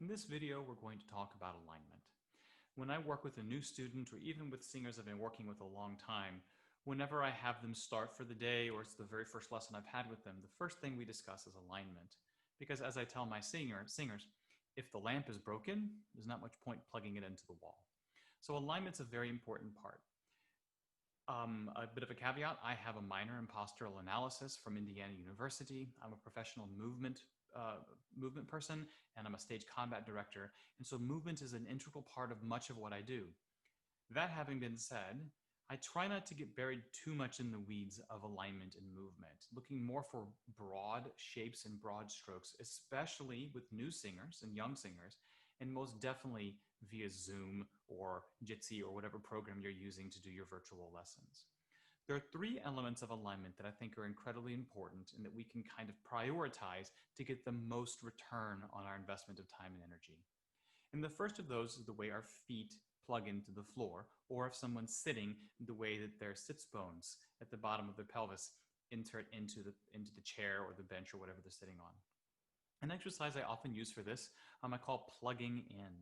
In this video, we're going to talk about alignment. When I work with a new student or even with singers I've been working with a long time, whenever I have them start for the day or it's the very first lesson I've had with them, the first thing we discuss is alignment. Because as I tell my singers, if the lamp is broken, there's not much point plugging it into the wall. So alignment's a very important part. A bit of a caveat, I have a minor in postural analysis from Indiana University. I'm a professional movement person, and I'm a stage combat director. And so movement is an integral part of much of what I do. That having been said, I try not to get buried too much in the weeds of alignment and movement, looking more for broad shapes and broad strokes, especially with new singers and young singers, and most definitely via Zoom or Jitsi or whatever program you're using to do your virtual lessons. There are three elements of alignment that I think are incredibly important and that we can kind of prioritize to get the most return on our investment of time and energy. And the first of those is the way our feet plug into the floor, or if someone's sitting, the way that their sits bones at the bottom of their pelvis insert into the chair or the bench or whatever they're sitting on. An exercise I often use for this, I call plugging in.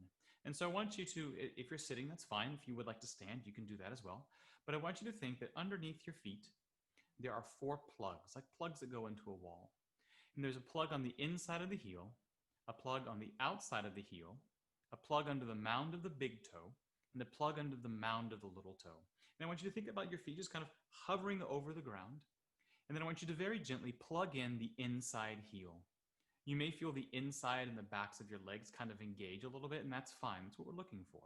And so I want you to, if you're sitting, that's fine. If you would like to stand, you can do that as well. But I want you to think that underneath your feet, there are 4 plugs, like plugs that go into a wall. And there's a plug on the inside of the heel, a plug on the outside of the heel, a plug under the mound of the big toe, and a plug under the mound of the little toe. And I want you to think about your feet just kind of hovering over the ground. And then I want you to very gently plug in the inside heel. You may feel the inside and the backs of your legs kind of engage a little bit, and that's fine. That's what we're looking for.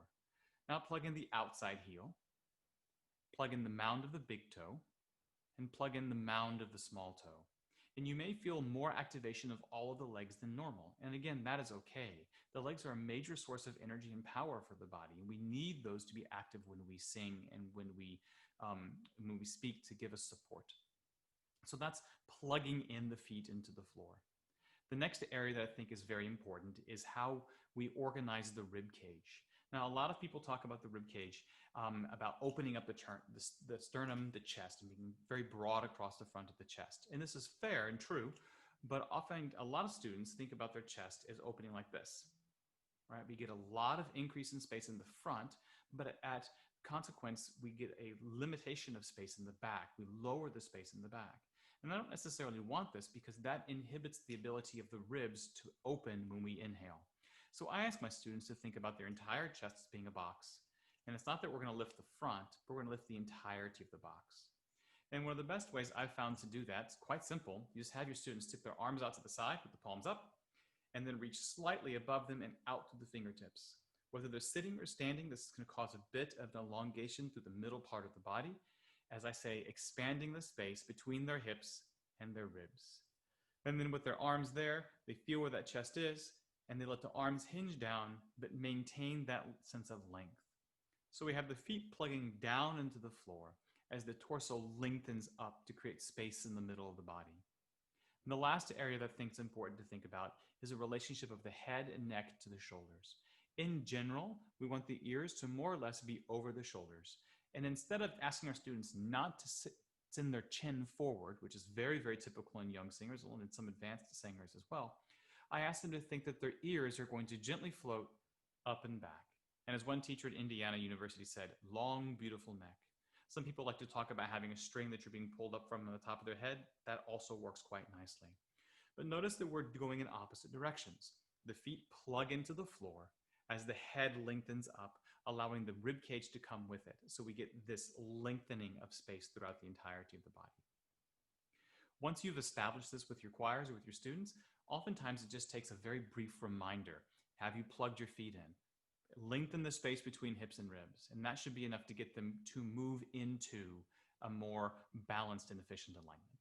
Now plug in the outside heel, plug in the mound of the big toe, and plug in the mound of the small toe. And you may feel more activation of all of the legs than normal. And again, that is okay. The legs are a major source of energy and power for the body. And we need those to be active when we sing and when we speak to give us support. So that's plugging in the feet into the floor. The next area that I think is very important is how we organize the rib cage. Now, a lot of people talk about the rib cage, about opening up the sternum, the chest, and being very broad across the front of the chest. And this is fair and true, but often a lot of students think about their chest as opening like this, right? We get a lot of increase in space in the front, but at consequence, we get a limitation of space in the back. We lower the space in the back. And I don't necessarily want this because that inhibits the ability of the ribs to open when we inhale. So I ask my students to think about their entire chest as being a box. And it's not that we're going to lift the front, but we're going to lift the entirety of the box. And one of the best ways I've found to do that is quite simple. You just have your students stick their arms out to the side with the palms up, and then reach slightly above them and out to the fingertips. Whether they're sitting or standing, this is going to cause a bit of an elongation through the middle part of the body. As I say, expanding the space between their hips and their ribs. And then with their arms there, they feel where that chest is, and they let the arms hinge down, but maintain that sense of length. So we have the feet plugging down into the floor as the torso lengthens up to create space in the middle of the body. And the last area that I think is important to think about is the relationship of the head and neck to the shoulders. In general, we want the ears to more or less be over the shoulders. And instead of asking our students not to send their chin forward, which is very, very typical in young singers and in some advanced singers as well, I ask them to think that their ears are going to gently float up and back. And as one teacher at Indiana University said, long, beautiful neck. Some people like to talk about having a string that you're being pulled up from the top of their head. That also works quite nicely. But notice that we're going in opposite directions. The feet plug into the floor as the head lengthens up, allowing the rib cage to come with it. So we get this lengthening of space throughout the entirety of the body. Once you've established this with your choirs or with your students, oftentimes it just takes a very brief reminder. Have you plugged your feet in? Lengthen the space between hips and ribs. And that should be enough to get them to move into a more balanced and efficient alignment.